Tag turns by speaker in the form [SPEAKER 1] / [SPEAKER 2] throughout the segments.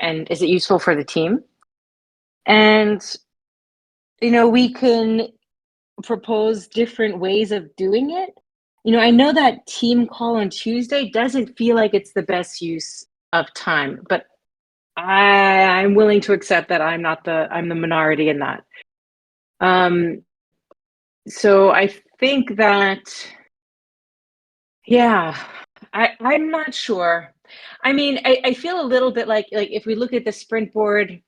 [SPEAKER 1] and is it useful for the team? And, we can propose different ways of doing it. I know that team call on Tuesday doesn't feel like it's the best use of time, but I'm willing to accept that I'm the minority in that. Um, so I think that, yeah, I'm not sure. I mean, I feel a little bit like if we look at the sprint board,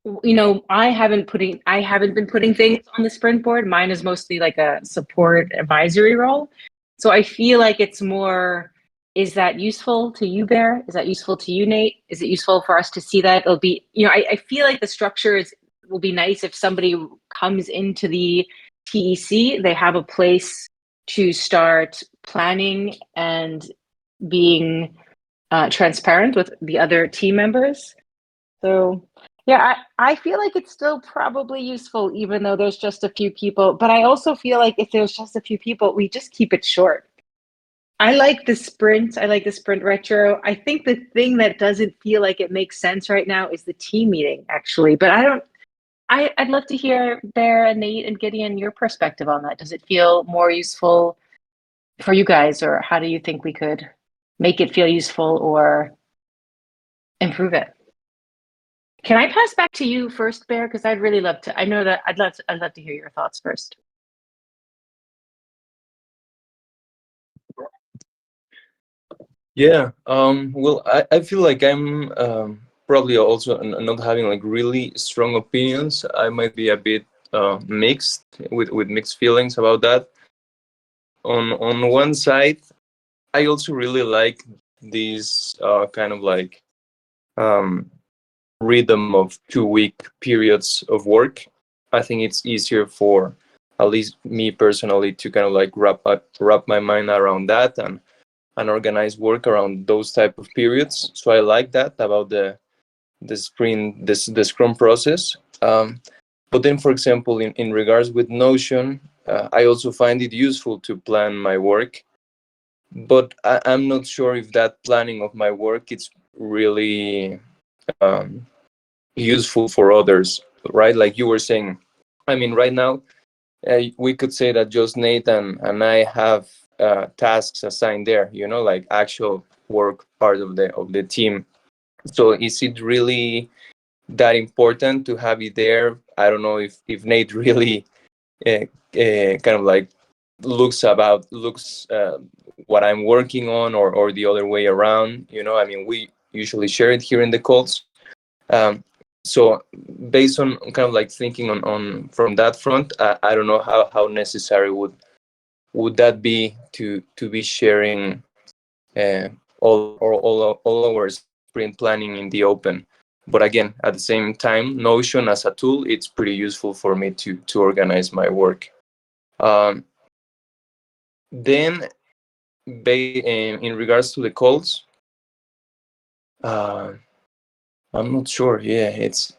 [SPEAKER 1] I haven't been putting things on the sprint board. Mine is mostly like a support advisory role. So I feel like it's more, is that useful to you, Bear? Is that useful to you, Nate? Is it useful for us to see that? It'll be, I feel like the structure will be nice if somebody comes into the TEC, they have a place to start planning and being transparent with the other team members. So yeah, I feel like it's still probably useful, even though there's just a few people. But I also feel like if there's just a few people, we just keep it short. I like the sprint. I like the sprint retro. I think the thing that doesn't feel like it makes sense right now is the team meeting, actually. But I'd love to hear Bear and Nate and Gideon, your perspective on that. Does it feel more useful for you guys, or how do you think we could make it feel useful or improve it? Can I pass back to you first, Bear? Because I'd really love to. I know that I'd love to hear your thoughts first.
[SPEAKER 2] Yeah. Well, I feel like I'm probably also not having like really strong opinions. I might be a bit mixed with mixed feelings about that. On one side, I also really like this kind of like um, rhythm of 2 week periods of work. I think it's easier for at least me personally to kind of like wrap my mind around that and organize work around those type of periods. So I like that about the sprint, the Scrum process. But then, for example, in regards with Notion, I also find it useful to plan my work, but I'm not sure if that planning of my work is really um, useful for others, right? Like you were saying, I mean, right now we could say that just Nathan and I have tasks assigned there, like actual work part of the team. So is it really that important to have it there? I don't know if Nate really kind of like looks what I'm working on, or the other way around. I mean, we usually share it here in the calls. Um, so based on kind of like thinking on from that front, I don't know how necessary would that be to be sharing uh, all our sprint planning in the open. But again, at the same time, Notion as a tool, it's pretty useful for me to organize my work. Um, then, in regards to the calls, uh, I'm not sure. Yeah, it's.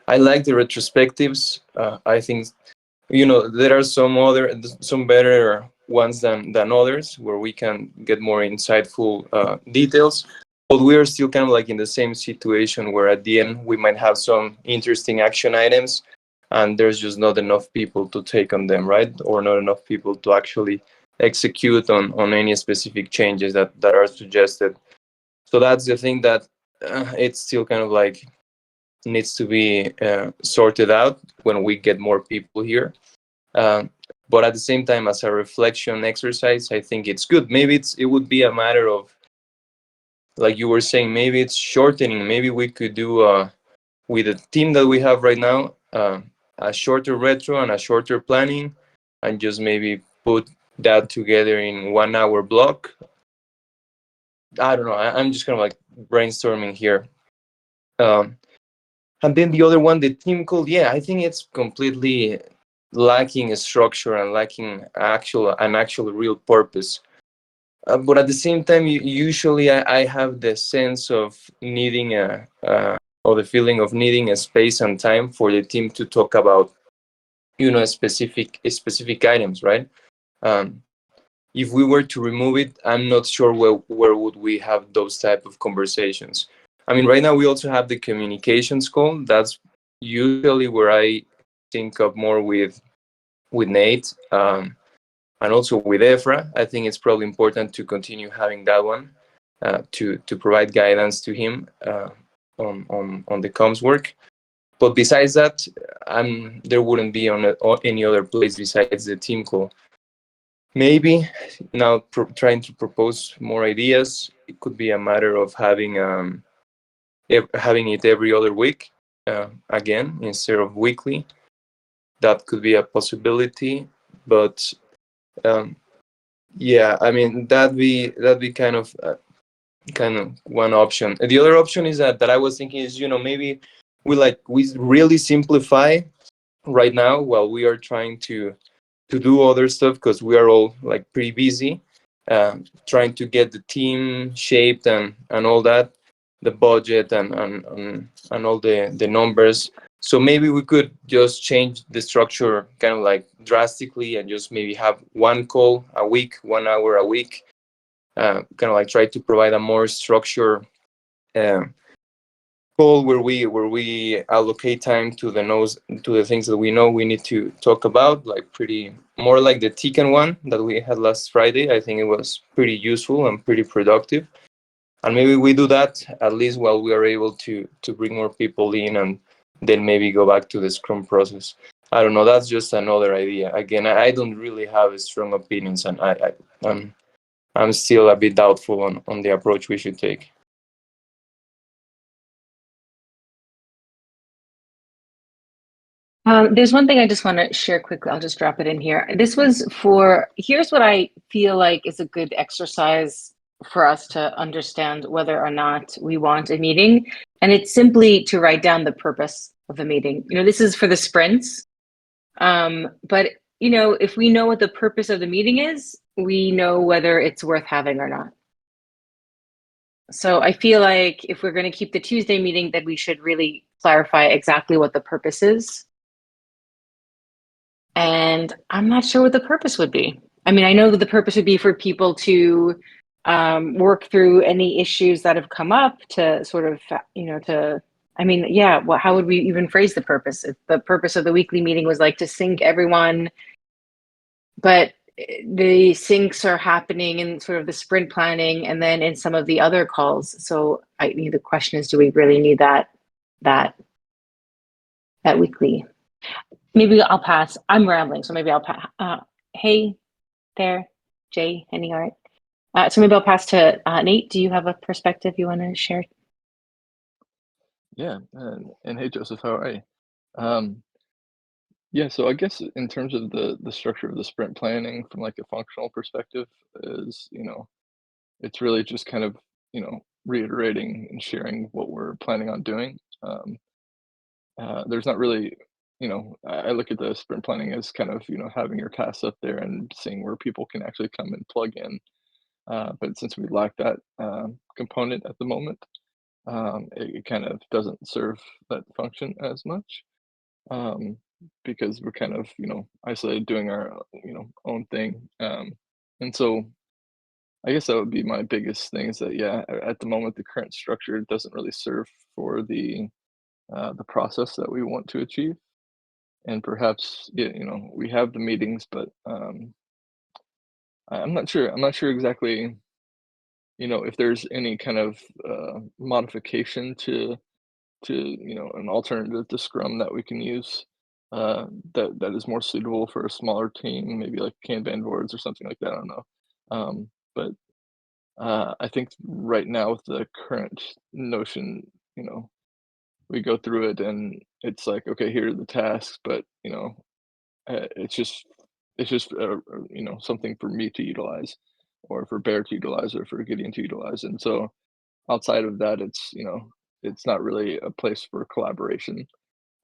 [SPEAKER 2] I like the retrospectives. I think there are some better ones than others where we can get more insightful details. But we are still kind of like in the same situation where at the end we might have some interesting action items, and there's just not enough people to take on them, right? Or not enough people to actually execute on any specific changes that are suggested. So that's the thing that it's still kind of like needs to be sorted out when we get more people here. Um, but at the same time, as a reflection exercise, I think it's good. Maybe it would be a matter of, like you were saying, maybe it's shortening. Maybe we could do with the team that we have right now, a shorter retro and a shorter planning, and just maybe put that together in 1 hour block. I don't know. I'm just kind of like brainstorming here. Um, and then the other one, the team call, yeah, I think it's completely lacking a structure and lacking an actual real purpose. But at the same time, usually I have the sense of needing or the feeling of needing a space and time for the team to talk about, specific items, right? Um, if we were to remove it, I'm not sure where would we have those type of conversations. I mean, right now we also have the communications call. That's usually where I think of more with Nate, and also with Efra. I think it's probably important to continue having that one, to provide guidance to him, on the comms work. But besides that, there wouldn't be on any other place besides the team call. Maybe now trying to propose more ideas. It could be a matter of having it every other week, again, instead of weekly. That could be a possibility. But yeah, I mean, that'd be kind of one option. The other option is that I was thinking is, maybe we really simplify right now while we are trying to do other stuff, because we are all like pretty busy, trying to get the team shaped and all that, the budget and all the numbers. So maybe we could just change the structure kind of like drastically, and just maybe have one call a week, 1 hour a week, kind of like try to provide a more structure, uh, call where we allocate time to the things that we know we need to talk about, like pretty more like the TEC one that we had last Friday. I think it was pretty useful and pretty productive, and maybe we do that at least while we are able to bring more people in, and then maybe go back to the Scrum process. I don't know. That's just another idea. Again, I don't really have strong opinions, and I'm still a bit doubtful on the approach we should take.
[SPEAKER 1] There's one thing I just want to share quickly. I'll just drop it in here. Here's what I feel like is a good exercise for us to understand whether or not we want a meeting. And it's simply to write down the purpose of the meeting. This is for the sprints. But, if we know what the purpose of the meeting is, we know whether it's worth having or not. So I feel like if we're going to keep the Tuesday meeting, then we should really clarify exactly what the purpose is. And I'm not sure what the purpose would be. I mean, I know that the purpose would be for people to work through any issues that have come up, to sort of, yeah, well, how would we even phrase the purpose? If the purpose of the weekly meeting was like to sync everyone, but the syncs are happening in sort of the sprint planning and then in some of the other calls. So the question is, do we really need that weekly? Maybe I'll pass. I'm rambling, so maybe I'll pass. Hey there, Jay, any art? So maybe I'll pass to Nate. Do you have a perspective you want to share?
[SPEAKER 3] Yeah, and hey Joseph, how are you? Yeah, so I guess in terms of the structure of the sprint planning from like a functional perspective is, it's really just kind of, reiterating and sharing what we're planning on doing. There's not really, I look at the sprint planning as kind of, having your tasks up there and seeing where people can actually come and plug in. But since we lack that component at the moment, it kind of doesn't serve that function as much, um, because we're kind of, isolated doing our, own thing. And so I guess that would be my biggest thing is that, yeah, at the moment, the current structure doesn't really serve for the process that we want to achieve. And perhaps, yeah, we have the meetings, but I'm not sure. I'm not sure exactly, if there's any kind of modification to an alternative to Scrum that we can use, that is more suitable for a smaller team, maybe like Kanban boards or something like that. I don't know. But I think right now with the current Notion, we go through it and it's like, okay, here are the tasks, but it's just something for me to utilize, or for Bear to utilize, or for Gideon to utilize. And so outside of that, it's not really a place for collaboration,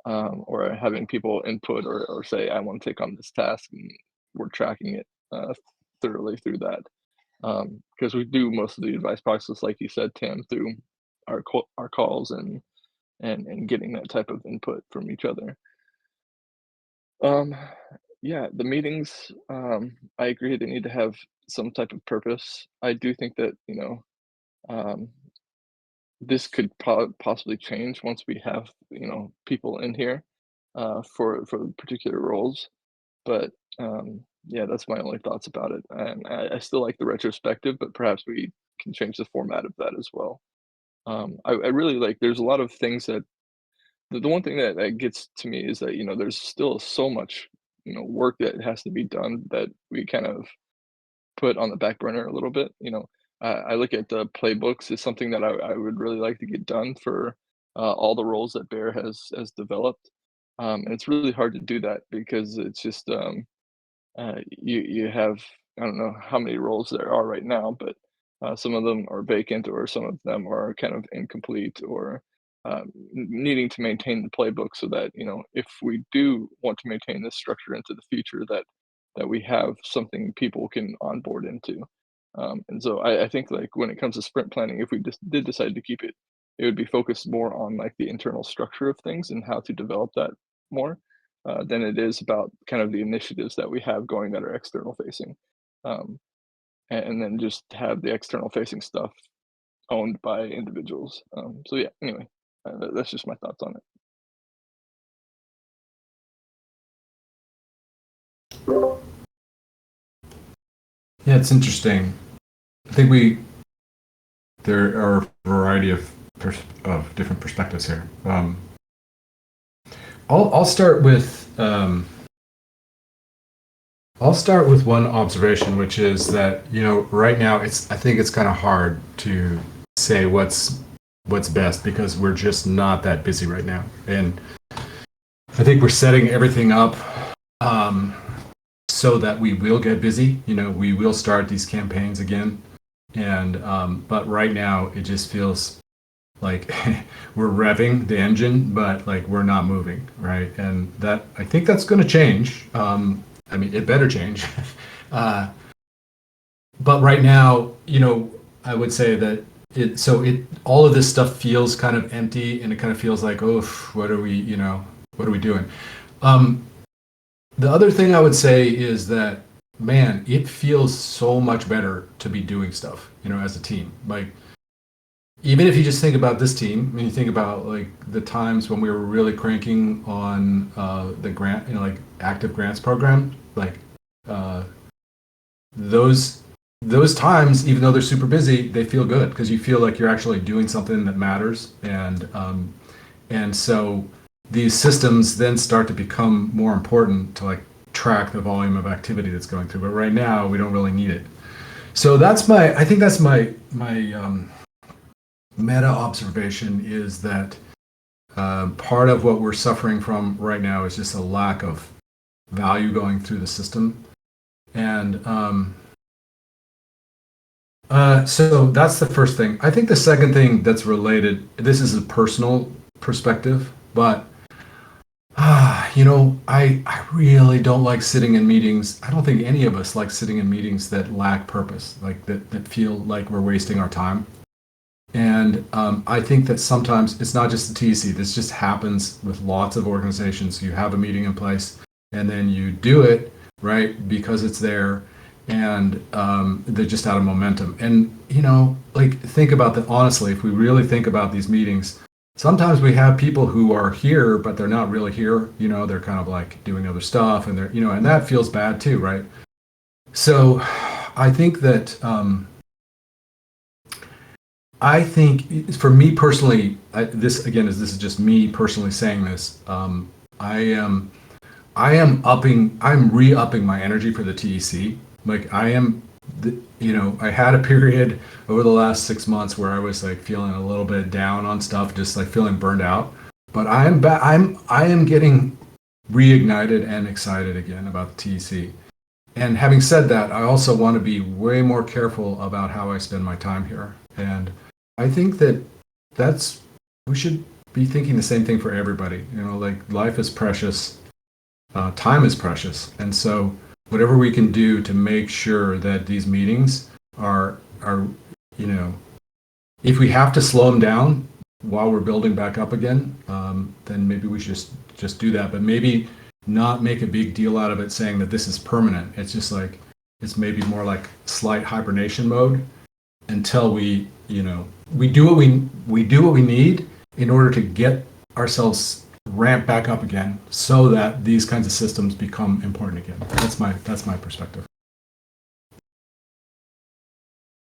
[SPEAKER 3] or having people input, or say, I want to take on this task, and we're tracking it thoroughly through that. Because we do most of the advice process, like you said, Tim, through our calls and getting that type of input from each other. Um, yeah, the meetings, I agree they need to have some type of purpose. I do think that, um, this could possibly change once we have, people in here for particular roles. But yeah, that's my only thoughts about it. And I still like the retrospective, but perhaps we can change the format of that as well. I really like. There's a lot of things that the one thing that gets to me is that there's still so much work that has to be done that we kind of put on the back burner a little bit. I look at the playbooks as something that I would really like to get done for all the roles that Bear has developed. And it's really hard to do that because it's just you have I don't know how many roles there are right now, but some of them are vacant or some of them are kind of incomplete or needing to maintain the playbook so that if we do want to maintain this structure into the future that we have something people can onboard into. And so I think like when it comes to sprint planning, if we just did decide to keep it, it would be focused more on like the internal structure of things and how to develop that more than it is about kind of the initiatives that we have going that are external facing. Um, and then just have the external facing stuff owned by individuals. So yeah, anyway, that's just my thoughts on it.
[SPEAKER 4] Yeah, it's interesting. I think there are a variety of different perspectives here. I'll start with one observation, which is that right now I think it's kind of hard to say what's best because we're just not that busy right now, and I think we're setting everything up so that we will get busy. We will start these campaigns again, and but right now it just feels like we're revving the engine, but like we're not moving, right? And that I think that's going to change. I mean, it better change. But right now, I would say that all of this stuff feels kind of empty, and it kind of feels like, oh, what are we doing? The other thing I would say is that, man, it feels so much better to be doing stuff, as a team. Like, even if you just think about this team, when you think about like the times when we were really cranking on the grant, like active grants program, like those times, even though they're super busy, they feel good because you feel like you're actually doing something that matters, and so these systems then start to become more important to like track the volume of activity that's going through. But right now, we don't really need it. So I think that's my meta observation is that part of what we're suffering from right now is just a lack of value going through the system. And so that's the first thing. I think the second thing that's related, this is a personal perspective, but I really don't like sitting in meetings. I don't think any of us like sitting in meetings that lack purpose, like that feel like we're wasting our time. And I think that sometimes it's not just the TEC. This just happens with lots of organizations. You have a meeting in place, and then you do it, right, because it's there, and they're just out of momentum. And, like, think about that honestly. If we really think about these meetings, sometimes we have people who are here, but they're not really here. They're kind of like doing other stuff, and they're, and that feels bad too, right? So I think that I think for me personally, this is just me personally saying this. I'm re-upping my energy for the TEC. Like I had a period over the last 6 months where I was like feeling a little bit down on stuff, just like feeling burned out. But I am getting reignited and excited again about the TEC. And having said that, I also want to be way more careful about how I spend my time here. And I think that we should be thinking the same thing for everybody. Like life is precious, time is precious. And so whatever we can do to make sure that these meetings are if we have to slow them down while we're building back up again, then maybe we should just do that. But maybe not make a big deal out of it saying that this is permanent. It's just like, it's maybe more like slight hibernation mode. until we do what we need in order to get ourselves ramped back up again, so that these kinds of systems become important again. That's my perspective.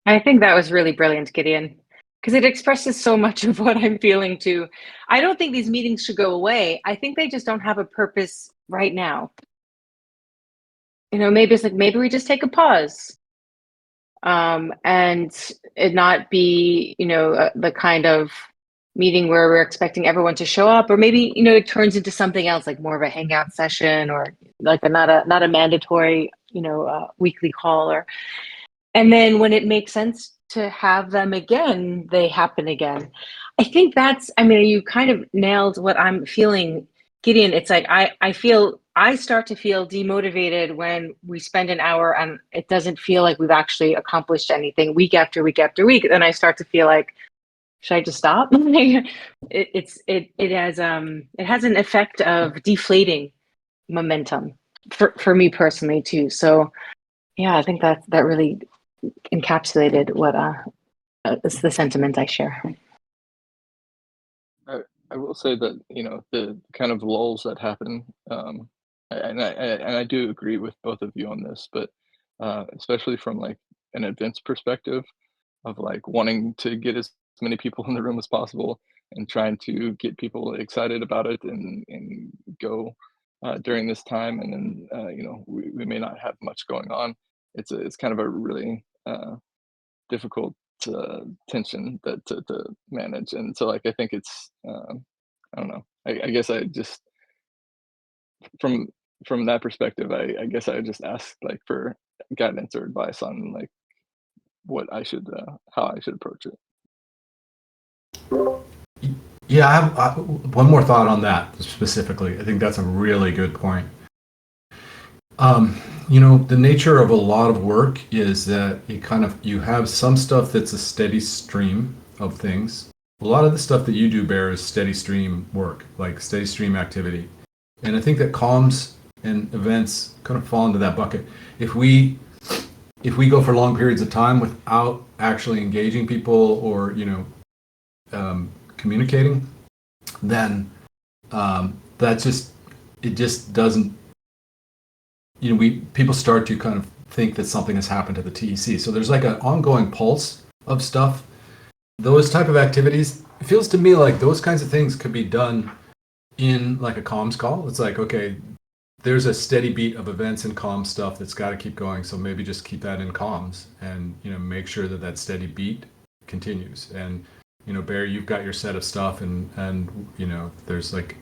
[SPEAKER 1] I think that was really brilliant, Gideon, because it expresses so much of what I'm feeling too. I don't think these meetings should go away. I think they just don't have a purpose right now. Maybe it's like, maybe we just take a pause, and it not be, the kind of meeting where we're expecting everyone to show up, or maybe, it turns into something else, like more of a hangout session, or like not a mandatory, weekly call, and then when it makes sense to have them again, they happen again. I think you kind of nailed what I'm feeling, Gideon. It's like I start to feel demotivated when we spend an hour and it doesn't feel like we've actually accomplished anything week after week after week. Then I start to feel like, should I just stop? It has an effect of deflating momentum for me personally too. So yeah, I think that really encapsulated what is the sentiment I share.
[SPEAKER 3] I will say that the kind of lulls that happen, and I do agree with both of you on this, but especially from like an events perspective of like wanting to get as many people in the room as possible and trying to get people excited about it and go during this time, and then we may not have much going on. It's kind of a really difficult tension that to manage, and so like I think it's I don't know. I guess I just from that perspective, I guess I just ask like for guidance or advice on like what I should how I should approach it.
[SPEAKER 4] Yeah, I have one more thought on that specifically. I think that's a really good point. The nature of a lot of work is that you have some stuff that's a steady stream of things. A lot of the stuff that you do, Bear, is steady stream work, like steady stream activity. And I think that comms and events kind of fall into that bucket. If we go for long periods of time without actually engaging people or communicating, then it just doesn't. People start to kind of think that something has happened to the TEC. So there's like an ongoing pulse of stuff. Those type of activities, it feels to me like those kinds of things could be done in like a comms call. It's like, okay, there's a steady beat of events and comms stuff that's got to keep going. So maybe just keep that in comms and, make sure that steady beat continues. And, Bear, you've got your set of stuff and there's like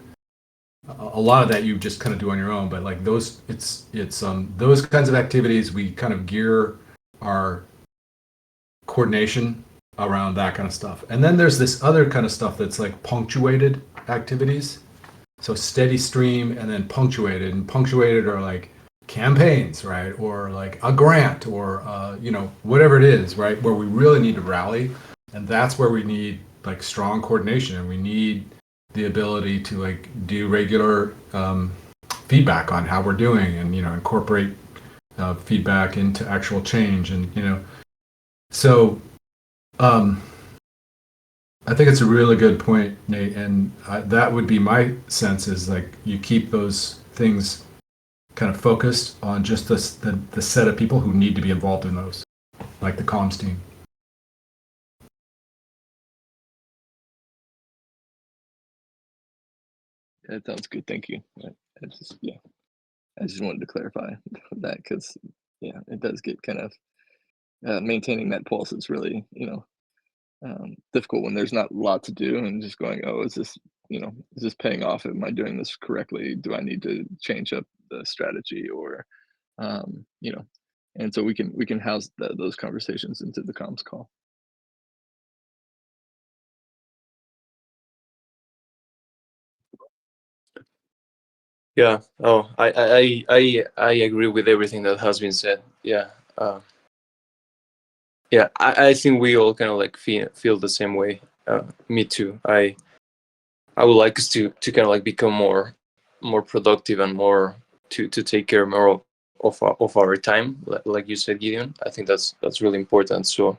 [SPEAKER 4] a lot of that you just kind of do on your own, but like those kinds of activities, we kind of gear our coordination around that kind of stuff. And then there's this other kind of stuff that's like punctuated activities. So steady stream and then punctuated, and punctuated are like campaigns, right? Or like a grant or, whatever it is, right? Where we really need to rally. And that's where we need like strong coordination, and we need the ability to like do regular feedback on how we're doing, and incorporate feedback into actual change, and so I think it's a really good point, Nate, and that would be my sense, is like you keep those things kind of focused on just the set of people who need to be involved in those, like the comms team.
[SPEAKER 3] That sounds good. Thank you. I just wanted to clarify that, because it does get kind of maintaining that pulse is really difficult when there's not a lot to do, and just going, oh, is this paying off? Am I doing this correctly? Do I need to change up the strategy, or and so we can house those conversations into the comms call.
[SPEAKER 2] Yeah. Oh, I agree with everything that has been said. Yeah. Yeah. I think we all kind of like feel the same way. Me too. I would like us to kind of like become more productive, and more to take care more of our time, like you said, Gideon. I think that's really important. So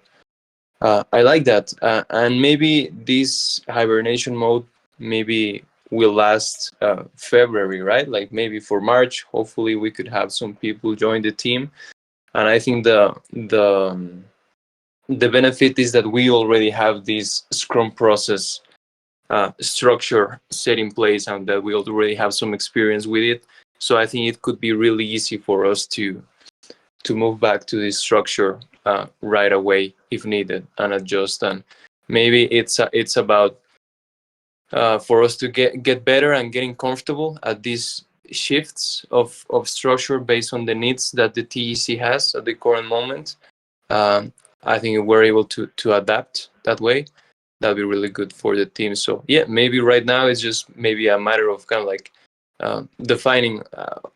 [SPEAKER 2] I like that, and maybe this hibernation mode maybe will last February, right? Like maybe for March, hopefully we could have some people join the team. And I think the benefit is that we already have this Scrum process structure set in place, and that we already have some experience with it. So I think it could be really easy for us to move back to this structure right away if needed and adjust. And maybe it's about for us to get better and getting comfortable at these shifts of structure based on the needs that the TEC has at the current moment. I think if we're able to adapt that way, that'd be really good for the team. So yeah, maybe right now it's just maybe a matter of kind of like defining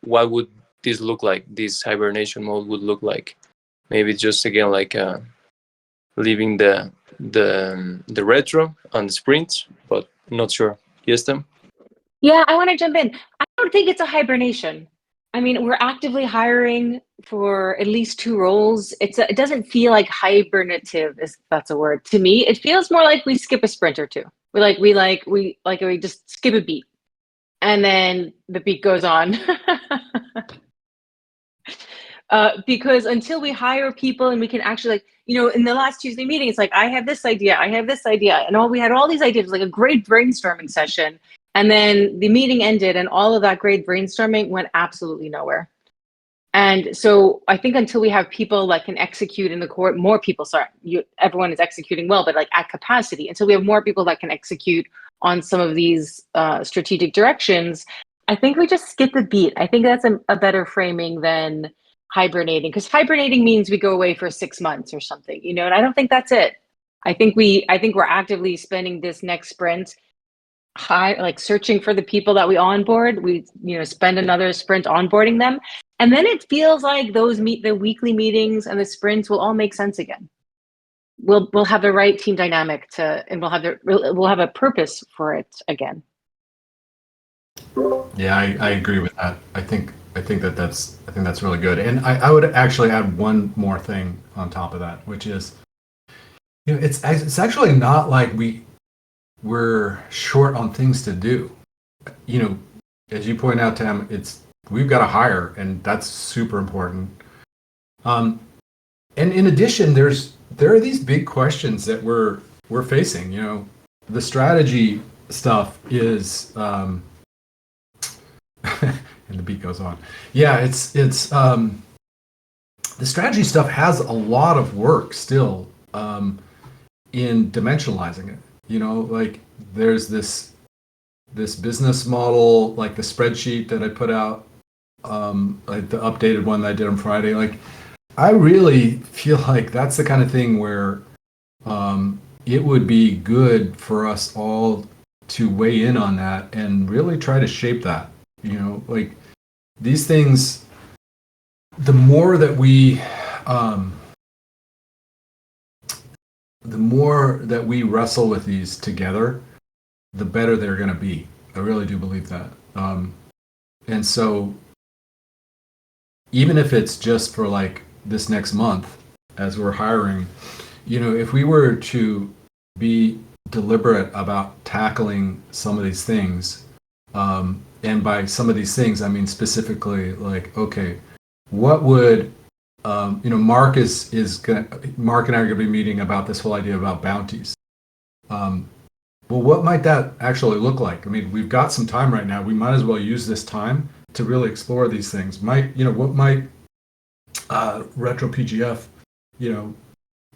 [SPEAKER 2] what would this look like, this hibernation mode would look like. Maybe just again like leaving the retro on the sprints, but not sure. Yes, Tim?
[SPEAKER 1] Yeah, I want to jump in. I don't think it's a hibernation. I mean, we're actively hiring for at least 2 roles. It doesn't feel like hibernative, if that's a word. To me, it feels more like we skip a sprint or two. We just skip a beat, and then the beat goes on. Because until we hire people and we can actually, like, in the last Tuesday meeting, it's like, I have this idea, and we had all these ideas, like a great brainstorming session. And then the meeting ended, and all of that great brainstorming went absolutely nowhere. And so I think until we have people that can execute in the court, more people, everyone is executing well, but like at capacity. Until we have more people that can execute on some of these strategic directions, I think we just skip a beat. I think that's a better framing than hibernating, because hibernating means we go away for 6 months or something, and I don't think that's it. I think we're actively spending this next sprint like searching for the people that we onboard. We spend another sprint onboarding them, and then it feels like the weekly meetings and the sprints will all make sense again. We'll have the right team dynamic and we'll have a purpose for it again.
[SPEAKER 4] Yeah, I agree with that. I think that's really good. And I would actually add one more thing on top of that, which is, it's actually not like we're short on things to do. As you point out, Tam, we've got to hire, and that's super important. And in addition, there are these big questions that we're facing. The strategy stuff is, and the beat goes on. Yeah, it's the strategy stuff has a lot of work still in dimensionalizing it. Like there's this business model, like the spreadsheet that I put out, like the updated one that I did on Friday. Like, I really feel like that's the kind of thing where it would be good for us all to weigh in on that and really try to shape that. Like these things, the more that we wrestle with these together, the better they're going to be. I really do believe that. And so even if it's just for like this next month as we're hiring, if we were to be deliberate about tackling some of these things, and by some of these things, I mean specifically like, okay, what would Mark Mark and I are going to be meeting about this whole idea about bounties. Well, what might that actually look like? I mean, we've got some time right now. We might as well use this time to really explore these things. What might Retro PGF,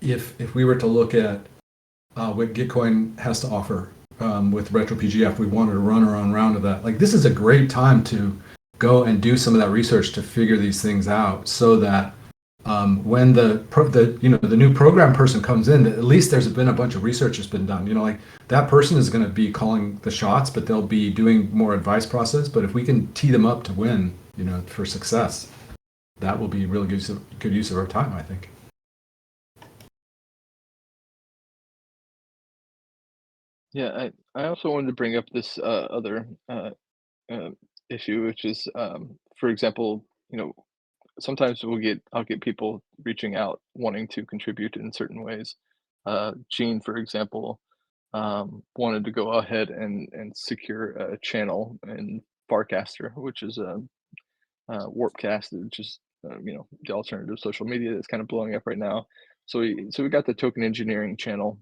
[SPEAKER 4] if we were to look at what Gitcoin has to offer with Retro PGF, we wanted to run our own round of that. Like, this is a great time to go and do some of that research to figure these things out, so that when the new program person comes in, at least there's been a bunch of research that's been done. Like that person is going to be calling the shots, but they'll be doing more advice process. But if we can tee them up to win, for success, that will be really good use of our time, I think.
[SPEAKER 3] Yeah, I also wanted to bring up this other issue, which is, for example, sometimes I'll get people reaching out wanting to contribute in certain ways. Gene, for example, wanted to go ahead and secure a channel in Farcaster, which is a Warpcast, which is the alternative social media that's kind of blowing up right now. So we got the token engineering channel,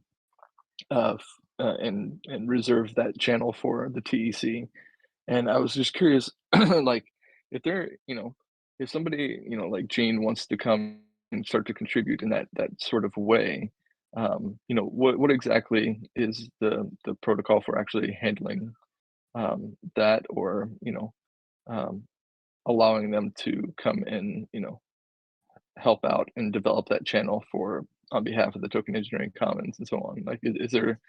[SPEAKER 3] and reserved that channel for the TEC. And I was just curious, like if there, if somebody, like Gene wants to come and start to contribute in that sort of way, what exactly is the protocol for actually handling that, or um, allowing them to come and help out and develop that channel for on behalf of the token engineering commons and so on. Like, is there,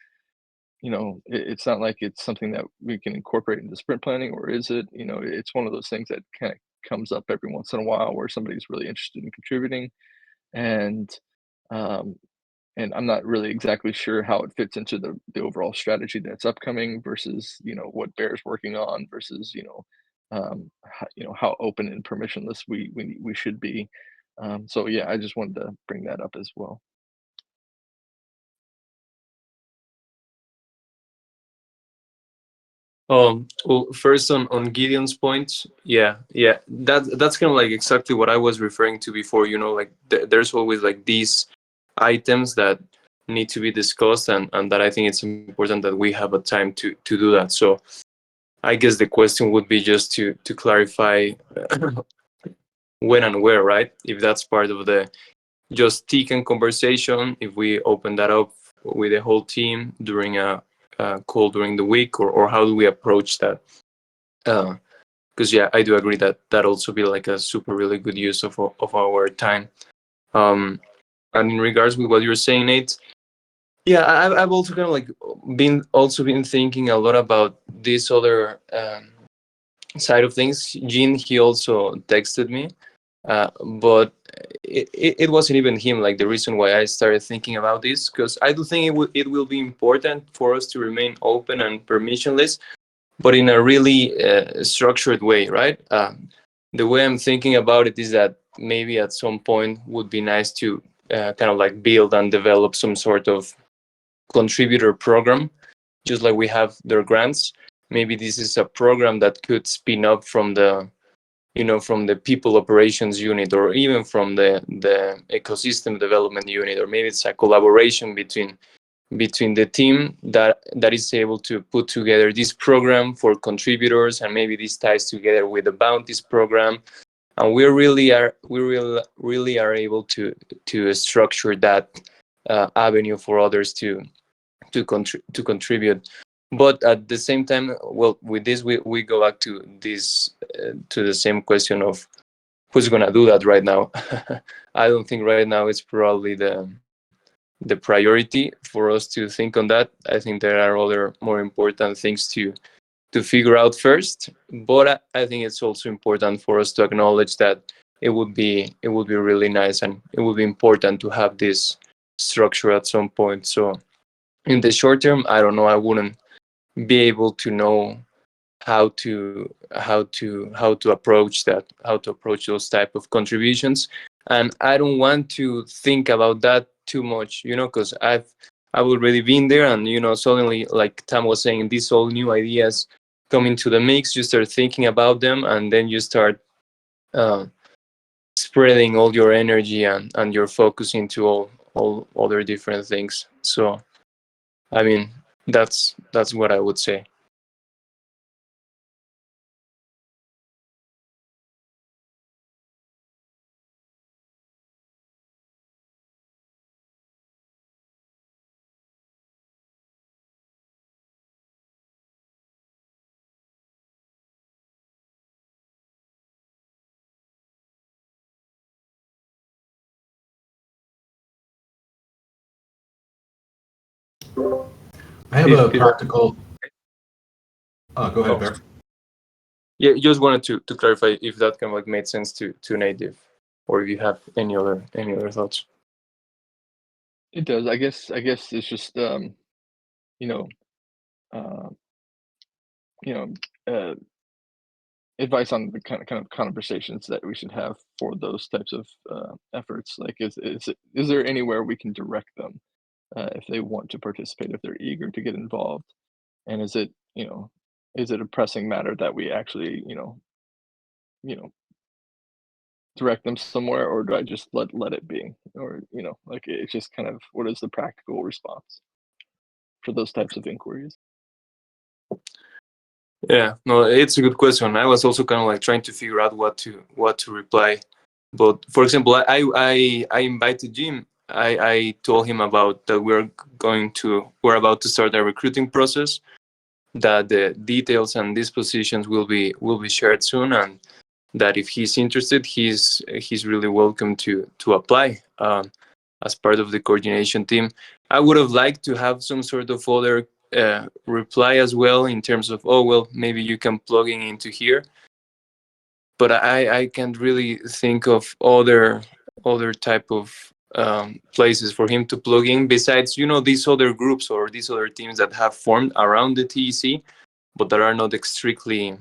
[SPEAKER 3] it's not like it's something that we can incorporate into sprint planning, or is it, it's one of those things that kind of comes up every once in a while where somebody's really interested in contributing, and um, I'm not really exactly sure how it fits into the overall strategy that's upcoming versus what Bear's working on versus how open and permissionless we should be. So yeah, I just wanted to bring that up as well.
[SPEAKER 2] Well, first on Gideon's point, yeah, that's kind of like exactly what I was referring to before. Like there's always like these items that need to be discussed, and that I think it's important that we have a time to do that. So I guess the question would be just to clarify when and where, right? If that's part of the just TEC conversation, if we open that up with the whole team during a call during the week, or how do we approach that? Because yeah, I do agree that that also be like a super really good use of our time. And in regards with what you're saying, Nate, yeah, I've also kind of like been thinking a lot about this other side of things. Gene, he also texted me, but it wasn't even him like the reason why I started thinking about this, because I do think it will be important for us to remain open and permissionless, but in a really structured way, right? The way I'm thinking about it is that maybe at some point would be nice to kind of like build and develop some sort of contributor program, just like we have their grants. Maybe this is a program that could spin up from the from the people operations unit, or even from the ecosystem development unit, or maybe it's a collaboration between the team that is able to put together this program for contributors, and maybe this ties together with the bounties program, and we really are able to structure that avenue for others to contribute. But at the same time, well, with this we go back to this to the same question of who's going to do that right now. I don't think right now it's probably the priority for us to think on that. I think there are other more important things to figure out first. But I think it's also important for us to acknowledge that it would be really nice, and it would be important to have this structure at some point. So in the short term, I don't know. I wouldn't be able to know how to approach that, how to approach those type of contributions, and I don't want to think about that too much, because I've already been there, and suddenly, like Tam was saying, these all new ideas come into the mix. You start thinking about them, and then you start uh, spreading all your energy and your focus into all other different things. So I mean, that's what I would say.
[SPEAKER 4] I have a practical. Oh, go ahead, Bear.
[SPEAKER 2] Yeah, just wanted to clarify if that kind of like made sense to native, or if you have any other thoughts.
[SPEAKER 3] It does. I guess it's just you know uh, you know uh, advice on the kind of conversations that we should have for those types of efforts. Like, is there anywhere we can direct them if they want to participate, if they're eager to get involved, and is it a pressing matter that we actually you know direct them somewhere, or do I just let it be, or like it's just kind of what is the practical response for those types of inquiries?
[SPEAKER 2] Yeah, no, it's a good question. I was also kind of like trying to figure out what to reply. But for example, I invited Jim. I told him about that we're about to start a recruiting process, that the details and dispositions will be shared soon, and that if he's interested, he's really welcome to apply as part of the coordination team. I would have liked to have some sort of other reply as well, in terms of, oh well, maybe you can plug in into here, but I can't really think of other type of places for him to plug in, besides these other groups or these other teams that have formed around the TEC, but that are not strictly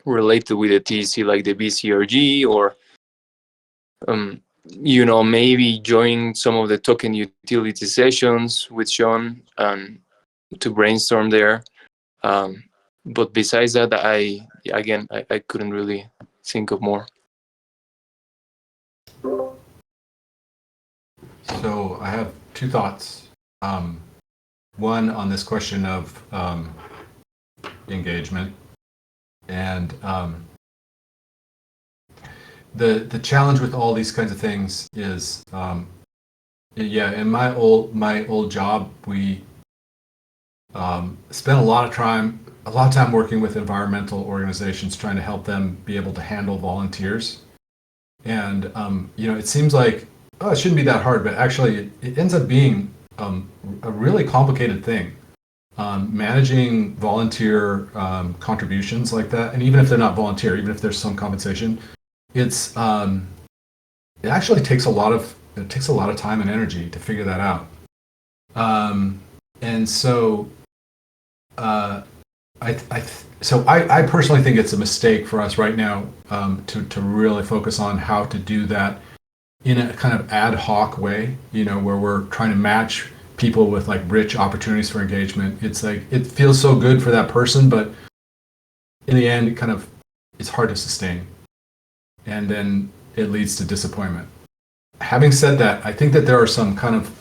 [SPEAKER 2] related with the TEC, like the BCRG, or maybe join some of the token utility sessions with Sean and to brainstorm there. But besides that, I couldn't really think of more.
[SPEAKER 4] So I have two thoughts. One on this question of engagement, and the challenge with all these kinds of things is, in my old job, we spent a lot of time working with environmental organizations, trying to help them be able to handle volunteers. And it seems like, it shouldn't be that hard, but actually it ends up being a really complicated thing. Managing volunteer contributions like that, and even if they're not volunteer, even if there's some compensation, it actually takes a lot of time and energy to figure that out. And so I personally think it's a mistake for us right now to really focus on how to do that in a kind of ad hoc way, where we're trying to match people with like rich opportunities for engagement. It's like, it feels so good for that person, but in the end, it's hard to sustain. And then it leads to disappointment. Having said that, I think that there are some kind of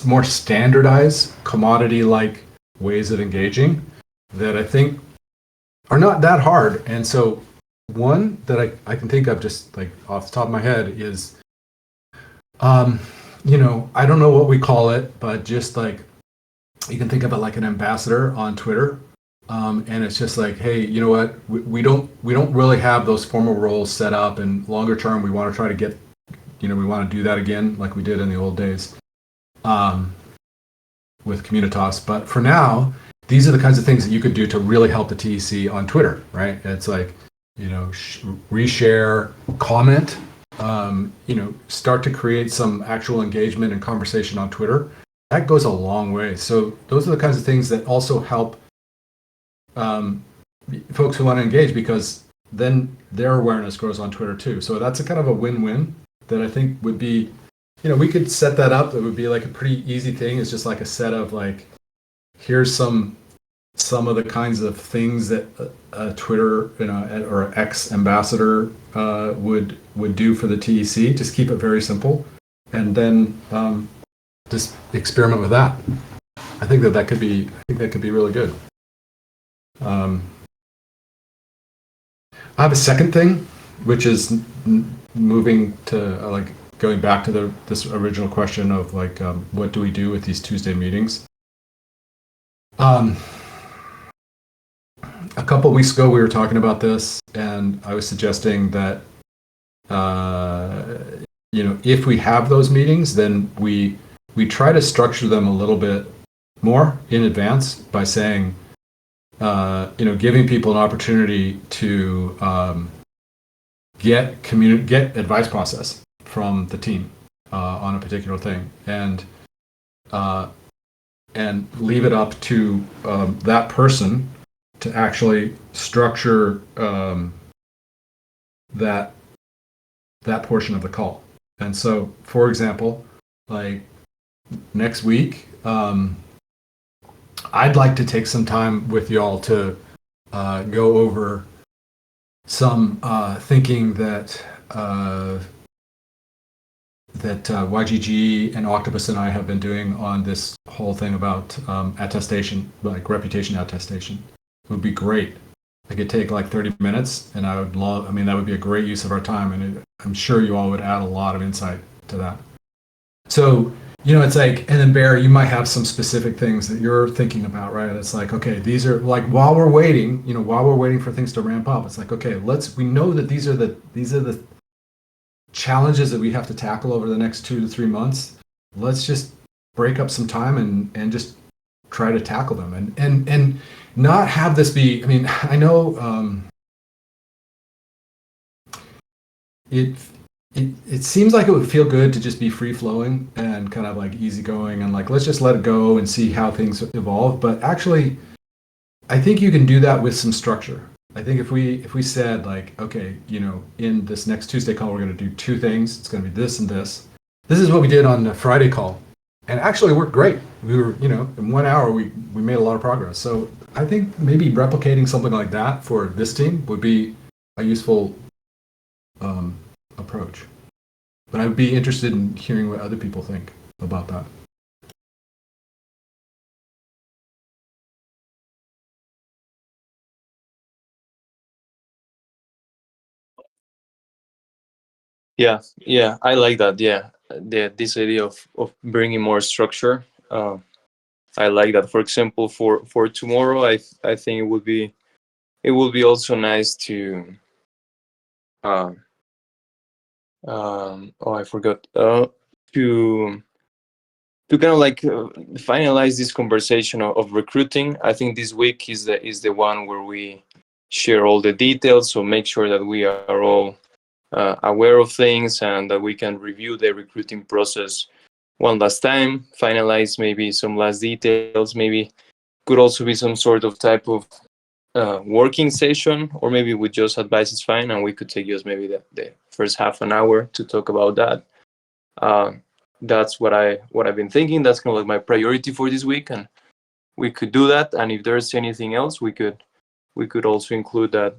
[SPEAKER 4] more standardized commodity-like ways of engaging that I think are not that hard. And so one that I can think of just like off the top of my head is, I don't know what we call it, but just like, you can think of it like an ambassador on Twitter. And it's just like, hey, you know what? We don't really have those formal roles set up, and longer term, we want to try to get, we want to do that again, like we did in the old days, with Communitas. But for now, these are the kinds of things that you could do to really help the TEC on Twitter, right? It's like, reshare, comment, start to create some actual engagement and conversation on Twitter. That goes a long way. So those are the kinds of things that also help folks who want to engage, because then their awareness grows on Twitter too. So that's a kind of a win-win that I think would be, we could set that up. It would be like a pretty easy thing. It's just like a set of like, here's some of the kinds of things that a Twitter, or X ambassador would do for the TEC. Just keep it very simple, and then just experiment with that. I think that could be really good. I have a second thing, which is moving to going back to this original question of what do we do with these Tuesday meetings? A couple weeks ago, we were talking about this, and I was suggesting that if we have those meetings, then we try to structure them a little bit more in advance by saying, giving people an opportunity to get advice process from the team on a particular thing, and leave it up to that person to actually structure that portion of the call. And so, for example, like next week, I'd like to take some time with y'all to go over some thinking that YGG and Octopus and I have been doing on this whole thing about attestation, like reputation attestation. It would be great. I could take like 30 minutes, and I would love. I mean, that would be a great use of our time, and I'm sure you all would add a lot of insight to that. So, it's like, and then Bear, you might have some specific things that you're thinking about, right? It's like, okay, these are like, while we're waiting for things to ramp up, it's like, okay, we know that these are the challenges that we have to tackle over the next 2 to 3 months. Let's just break up some time and just try to tackle them and not have this be, I mean, I know it seems like it would feel good to just be free flowing and kind of like easygoing and like, let's just let it go and see how things evolve. But actually, I think you can do that with some structure. I think if we said like, okay, in this next Tuesday call, we're going to do 2 things. It's going to be this and this. This is what we did on the Friday call, and actually worked great. We were, in 1 hour, we made a lot of progress. So I think maybe replicating something like that for this team would be a useful approach. But I'd be interested in hearing what other people think about that.
[SPEAKER 2] Yeah, I like that. Yeah, this idea of bringing more structure. I like that. For example, for tomorrow, I think it would be also nice to. I forgot. To kind of like finalize this conversation of recruiting. I think this week is the one where we share all the details. So make sure that we are all aware of things and that we can review the recruiting process one last time, finalize maybe some last details. Maybe could also be some sort of type of working session, or maybe with just advice is fine, and we could take just maybe the first half an hour to talk about that. That's what I've been thinking. That's kind of like my priority for this week, and we could do that. And if there's anything else, we could also include that.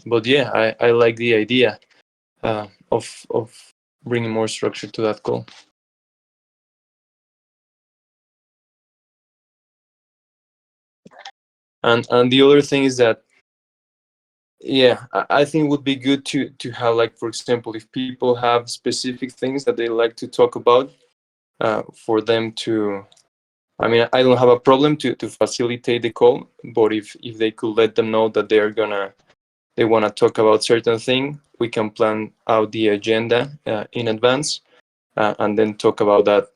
[SPEAKER 2] But yeah, I like the idea of bringing more structure to that call. And the other thing is that, yeah, I think it would be good to have, like, for example, if people have specific things that they like to talk about, for them to, I mean, I don't have a problem to facilitate the call, but if they could let them know that they want to talk about certain thing, we can plan out the agenda in advance, and then talk about that.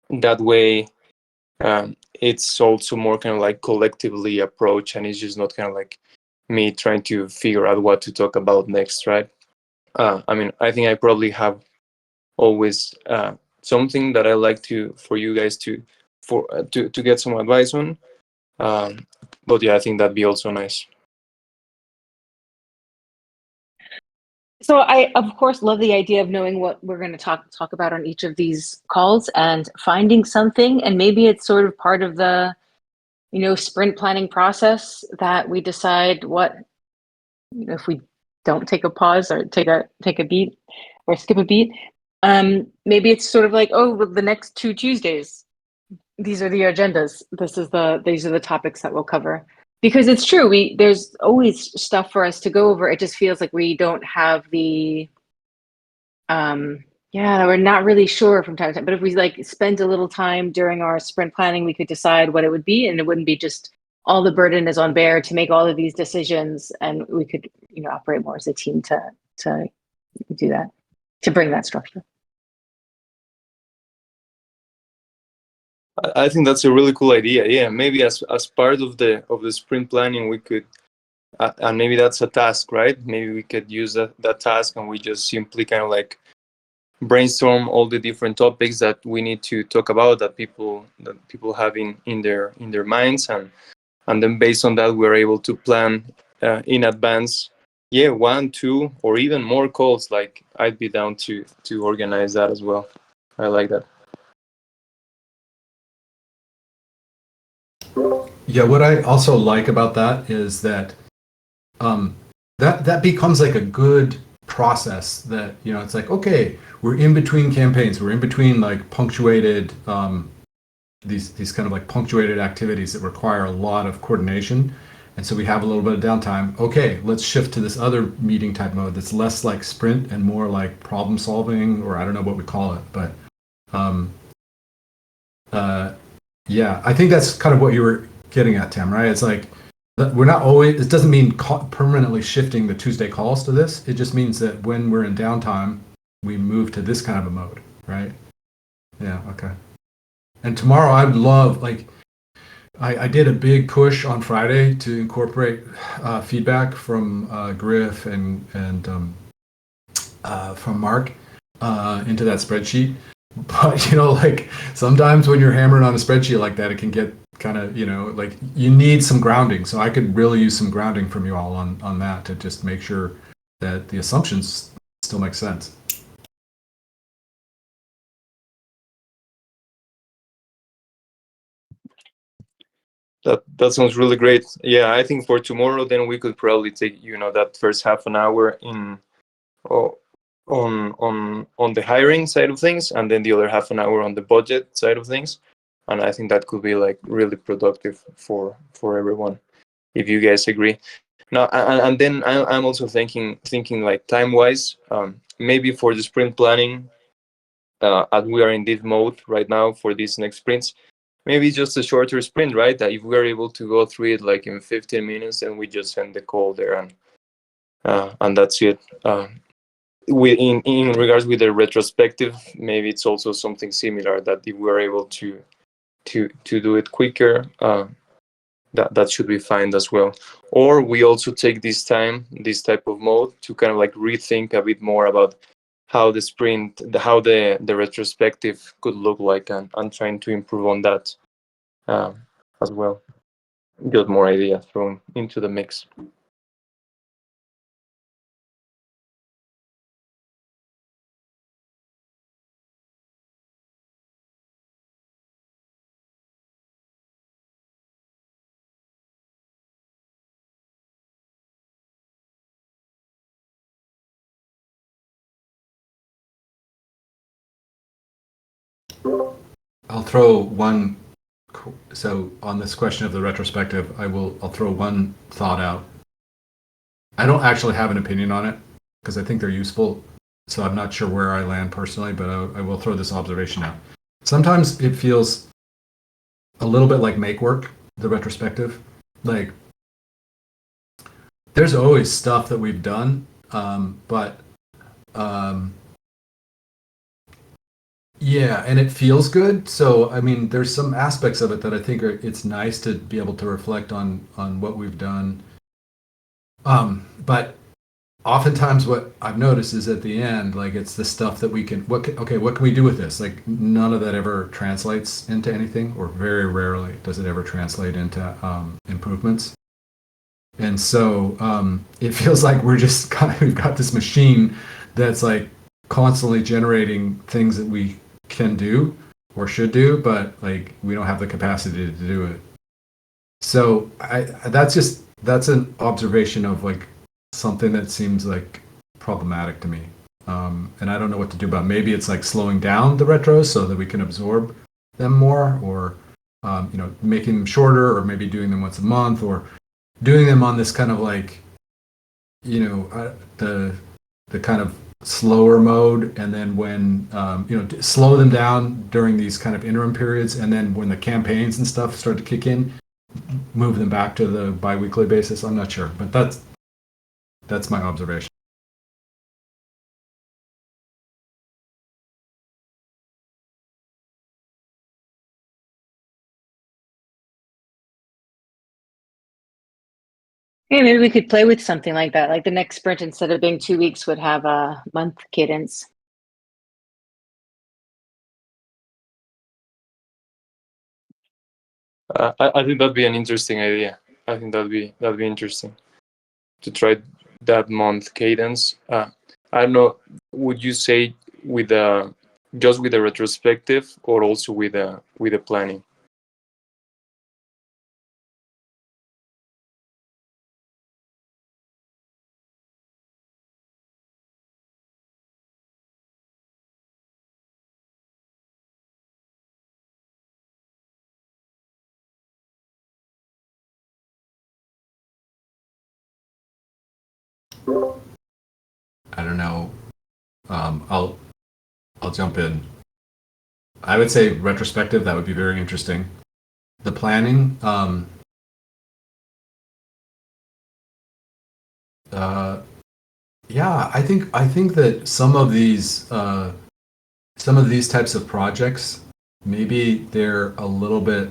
[SPEAKER 2] That way, it's also more kind of like collectively approach, and it's just not kind of like me trying to figure out what to talk about next, right? I mean, I think I probably have always something that I like for you guys to get some advice on. But yeah, I think that'd be also nice.
[SPEAKER 1] So I, of course, love the idea of knowing what we're going to talk about on each of these calls and finding something. And maybe it's sort of part of the, sprint planning process that we decide what, if we don't take a pause or take a beat or skip a beat. Maybe it's sort of like, oh, well, the next 2 Tuesdays, these are the agendas. These are the topics that we'll cover. Because it's true, there's always stuff for us to go over. It just feels like we don't have the, we're not really sure from time to time. But if we like spend a little time during our sprint planning, we could decide what it would be, and it wouldn't be just all the burden is on Bear to make all of these decisions, and we could, operate more as a team to do that, to bring that structure.
[SPEAKER 2] I think that's a really cool idea. Yeah, maybe as part of the sprint planning, we could, and maybe that's a task, right? Maybe we could use that task, and we just simply kind of like brainstorm all the different topics that we need to talk about, that people have in their minds, and then based on that, we're able to plan in advance. Yeah, 1, 2, or even more calls. Like, I'd be down to organize that as well. I like that.
[SPEAKER 4] Yeah, what I also like about that is that that becomes like a good process that, it's like, okay, we're in between campaigns, we're in between like punctuated these kind of like punctuated activities that require a lot of coordination. And so we have a little bit of downtime. Okay, let's shift to this other meeting type mode that's less like sprint and more like problem solving, or I don't know what we call it, but um, yeah, I think that's kind of what you were getting at, Tim, right? It's like we're not always, it doesn't mean permanently shifting the Tuesday calls to this. It just means that when we're in downtime, we move to this kind of a mode, right? Yeah, okay. And tomorrow I'd love, like, I did a big push on Friday to incorporate feedback from Griff and from Mark into that spreadsheet. But like sometimes when you're hammering on a spreadsheet like that, it can get kind of like you need some grounding. So I could really use some grounding from you all on that to just make sure that the assumptions still make sense.
[SPEAKER 2] That sounds really great. Yeah, I think for tomorrow, then we could probably take that first half an hour in oh, on the hiring side of things, and then the other half an hour on the budget side of things. And I think that could be like really productive for everyone, if you guys agree. Now, and then I'm also thinking like time wise, maybe for the sprint planning, as we are in this mode right now for these next sprints, maybe just a shorter sprint, right? That if we're able to go through it like in 15 minutes, then we just send the call there, and that's it. In regards with the retrospective, maybe it's also something similar, that if we're able to do it quicker, that should be fine as well. Or we also take this type of mode to kind of like rethink a bit more about how the sprint, how the retrospective could look like, and trying to improve on that as well. Get more ideas thrown into the mix.
[SPEAKER 4] I'll throw one. So on this question of the retrospective, I'll throw one thought out. I don't actually have an opinion on it because I think they're useful. So I'm not sure where I land personally, but I will throw this observation out. Sometimes it feels a little bit like make work, the retrospective. Like there's always stuff that we've done, but yeah, and it feels good. So I mean, there's some aspects of it that I think it's nice to be able to reflect on what we've done. But oftentimes what I've noticed is at the end, like it's the stuff that we can, what can we do with this? Like none of that ever translates into anything, or very rarely does it ever translate into improvements. And so it feels like we've got this machine that's like constantly generating things that we can do or should do, but like we don't have the capacity to do it. So that's an observation of like something that seems like problematic to me. And I don't know what to do about it. Maybe it's like slowing down the retros so that we can absorb them more, or making them shorter, or maybe doing them once a month, or doing them on this kind of like the kind of slower mode, and then when slow them down during these kind of interim periods, and then when the campaigns and stuff start to kick in, move them back to the bi-weekly basis. I'm not sure, but that's my observation.
[SPEAKER 1] Yeah, maybe we could play with something like that. Like the next sprint, instead of being 2 weeks, would have a month cadence.
[SPEAKER 2] I think that'd be an interesting idea. I think that'd be interesting to try that month cadence. I don't know. Would you say with just with the retrospective, or also with the planning?
[SPEAKER 4] I don't know. I'll jump in. I would say retrospective. That would be very interesting. The planning. Yeah, I think that some of these types of projects, maybe they're a little bit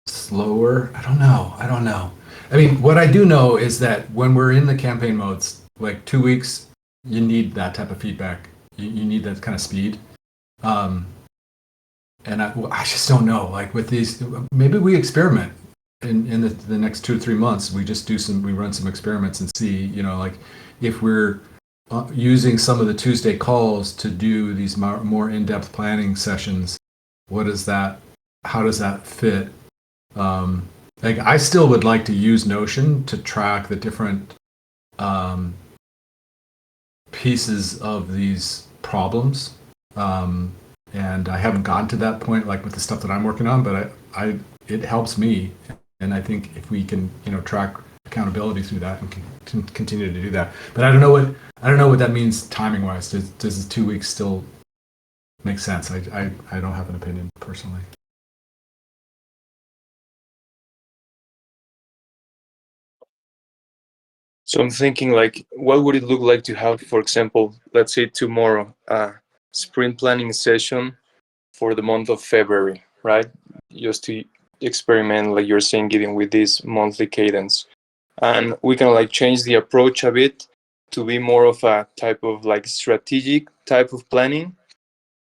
[SPEAKER 4] slower. I don't know. I mean, what I do know is that when we're in the campaign modes, like 2 weeks, you need that type of feedback. You need that kind of speed. Um, and I just don't know. Like with these, maybe we experiment in the next 2 or 3 months. We just we run some experiments and see, like if we're using some of the Tuesday calls to do these more in-depth planning sessions. How does that fit? Like I still would like to use Notion to track the different pieces of these problems. And I haven't gotten to that point, like with the stuff that I'm working on, but it helps me. And I think if we can, track accountability through that and continue to do that. But I don't know what that means timing wise. Does the 2 weeks still make sense? I don't have an opinion personally.
[SPEAKER 2] So I'm thinking like, what would it look like to have, for example, let's say tomorrow, a sprint planning session for the month of February, right? Just to experiment, like you're saying, Gideon, with this monthly cadence. And we can like change the approach a bit to be more of a type of like strategic type of planning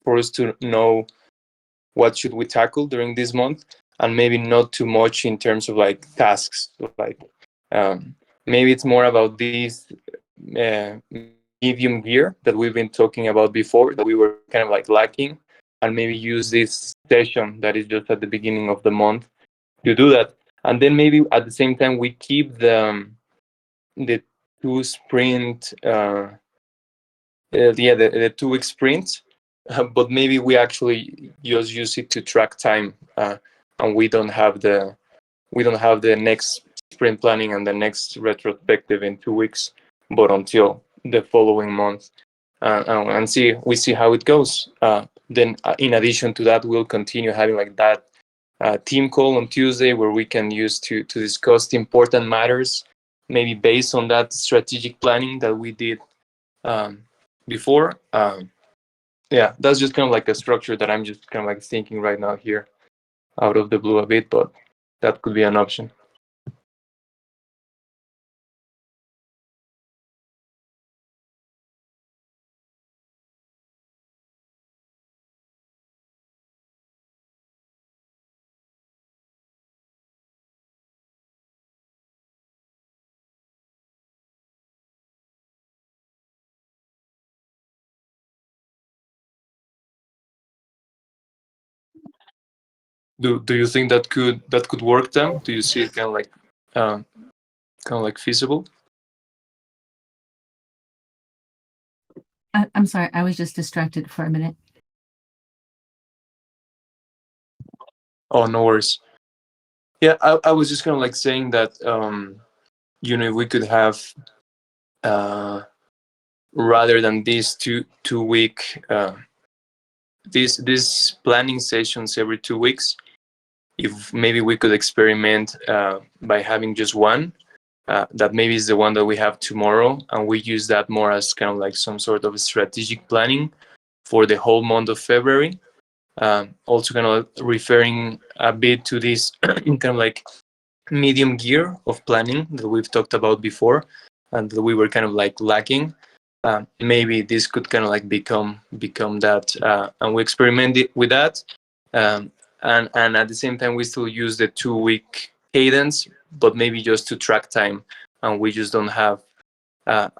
[SPEAKER 2] for us to know what should we tackle during this month, and maybe not too much in terms of like tasks. Like maybe it's more about this uh, medium gear that we've been talking about before, that we were kind of like lacking, and maybe use this session that is just at the beginning of the month to do that. And then maybe at the same time we keep the two sprint the 2 week sprints, but maybe we actually just use it to track time, and we don't have the next sprint planning and the next retrospective in 2 weeks, but until the following month, and we see how it goes. Then, in addition to that, we'll continue having like that team call on Tuesday where we can use to discuss the important matters, maybe based on that strategic planning that we did before. Yeah, that's just kind of like a structure that I'm just kind of like thinking right now here out of the blue a bit, but that could be an option. Do you think that could work then? Do you see it kind of like feasible?
[SPEAKER 5] I'm sorry, I was just distracted for a minute.
[SPEAKER 2] Oh, no worries. Yeah, I was just kind of like saying that if we could have rather than these 2 week these planning sessions every 2 weeks, if maybe we could experiment by having just one that maybe is the one that we have tomorrow, and we use that more as kind of like some sort of strategic planning for the whole month of February. Also kind of referring a bit to this kind of like medium gear of planning that we've talked about before and that we were kind of like lacking. Maybe this could kind of like become that, and we experimented with that, and at the same time we still use the 2 week cadence, but maybe just to track time, and we just don't have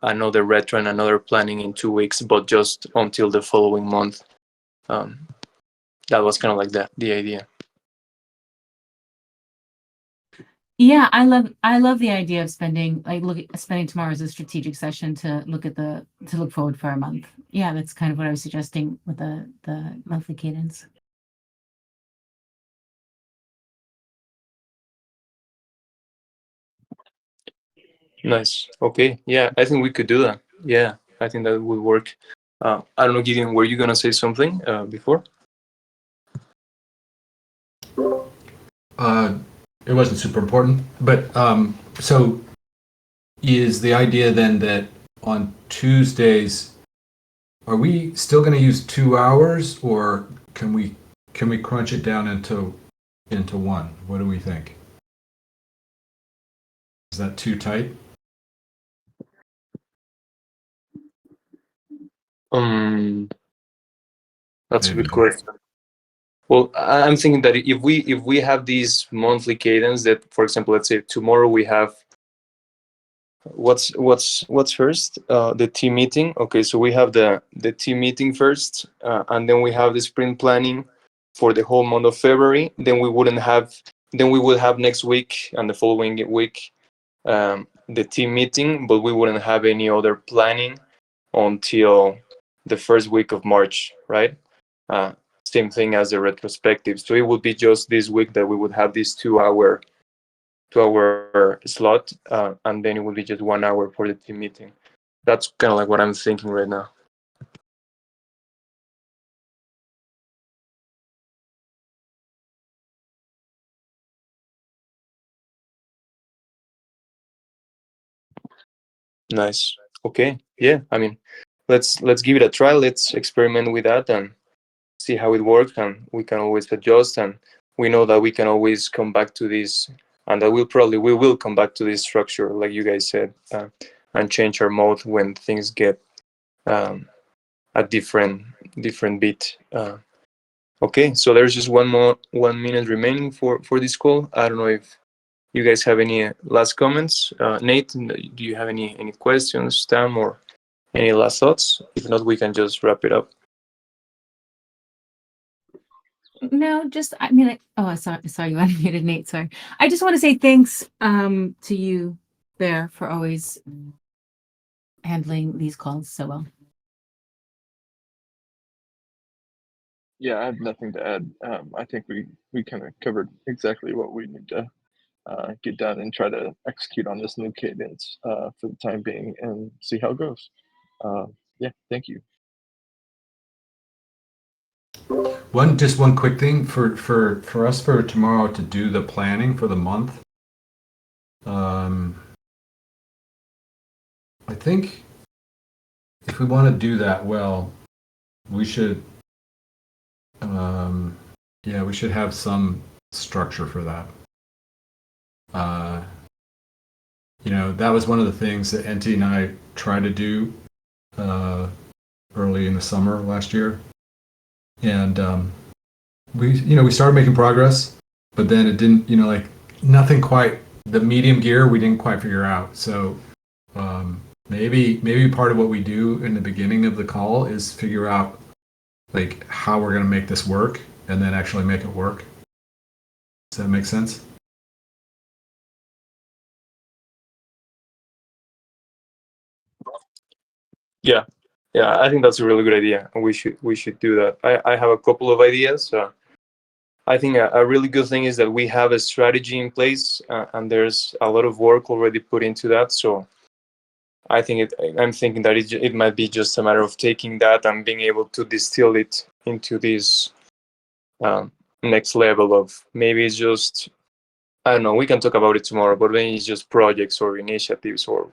[SPEAKER 2] another retro and another planning in 2 weeks, but just until the following month. That was kind of like the idea.
[SPEAKER 5] Yeah, I love the idea of spending tomorrow as a strategic session to look forward for a month. Yeah, that's kind of what I was suggesting with the monthly cadence.
[SPEAKER 2] Nice. Okay. Yeah, I think we could do that. Yeah, I think that would work. I don't know, Gideon, were you gonna say something before?
[SPEAKER 4] It wasn't super important, but so is the idea then that on Tuesdays, are we still going to use 2 hours, or can we crunch it down into one? What do we think? Is that too tight?
[SPEAKER 2] That's a
[SPEAKER 4] Maybe.
[SPEAKER 2] good question. Well, I'm thinking that if we have these monthly cadence, that, for example, let's say tomorrow we have what's first, the team meeting. Okay, so we have the team meeting first, and then we have the sprint planning for the whole month of February. Then we would have next week and the following week the team meeting, but we wouldn't have any other planning until the first week of March, right? Same thing as the retrospective. So it would be just this week that we would have this 2 hour slot, and then it would be just 1 hour for the team meeting. That's kind of like what I'm thinking right now. Nice. Okay. Yeah. I mean, let's give it a try. Let's experiment with that and see how it works. And we can always adjust. And we know that we can always come back to this, and that we will come back to this structure, like you guys said, and change our mode when things get a different beat. Okay. So there's just 1 minute remaining for this call. I don't know if you guys have any last comments. Nate, do you have any questions, Tam, or any last thoughts? If not, we can just wrap it up.
[SPEAKER 5] No, just I mean, sorry, you unmuted, Nate. Sorry. I just want to say thanks to you, Bear, for always handling these calls so well.
[SPEAKER 3] Yeah, I have nothing to add. I think we kind of covered exactly what we need to get done and try to execute on this new cadence for the time being and see how it goes. Yeah, thank you.
[SPEAKER 4] One quick thing for us for tomorrow to do the planning for the month. I think if we want to do that well, we should we should have some structure for that. That was one of the things that NT and I tried to do early in the summer last year, and we started making progress, but then it didn't, like nothing quite, the medium gear we didn't quite figure out. So maybe part of what we do in the beginning of the call is figure out like how we're going to make this work and then actually make it work. Does that make sense?
[SPEAKER 2] Yeah, I think that's a really good idea, and we should do that. I have a couple of ideas. I think a really good thing is that we have a strategy in place, and there's a lot of work already put into that. So I'm thinking that it might be just a matter of taking that and being able to distill it into this next level of, maybe it's just, I don't know, we can talk about it tomorrow, but maybe it's just projects or initiatives, or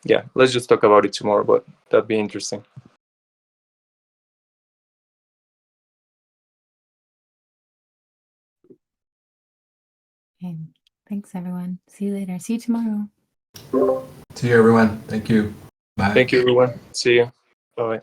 [SPEAKER 2] yeah, let's just talk about it tomorrow, but that'd be interesting.
[SPEAKER 5] Okay. Thanks, everyone. See you later. See you tomorrow.
[SPEAKER 4] See you, everyone. Thank you. Bye.
[SPEAKER 2] Thank you, everyone. See you. Bye.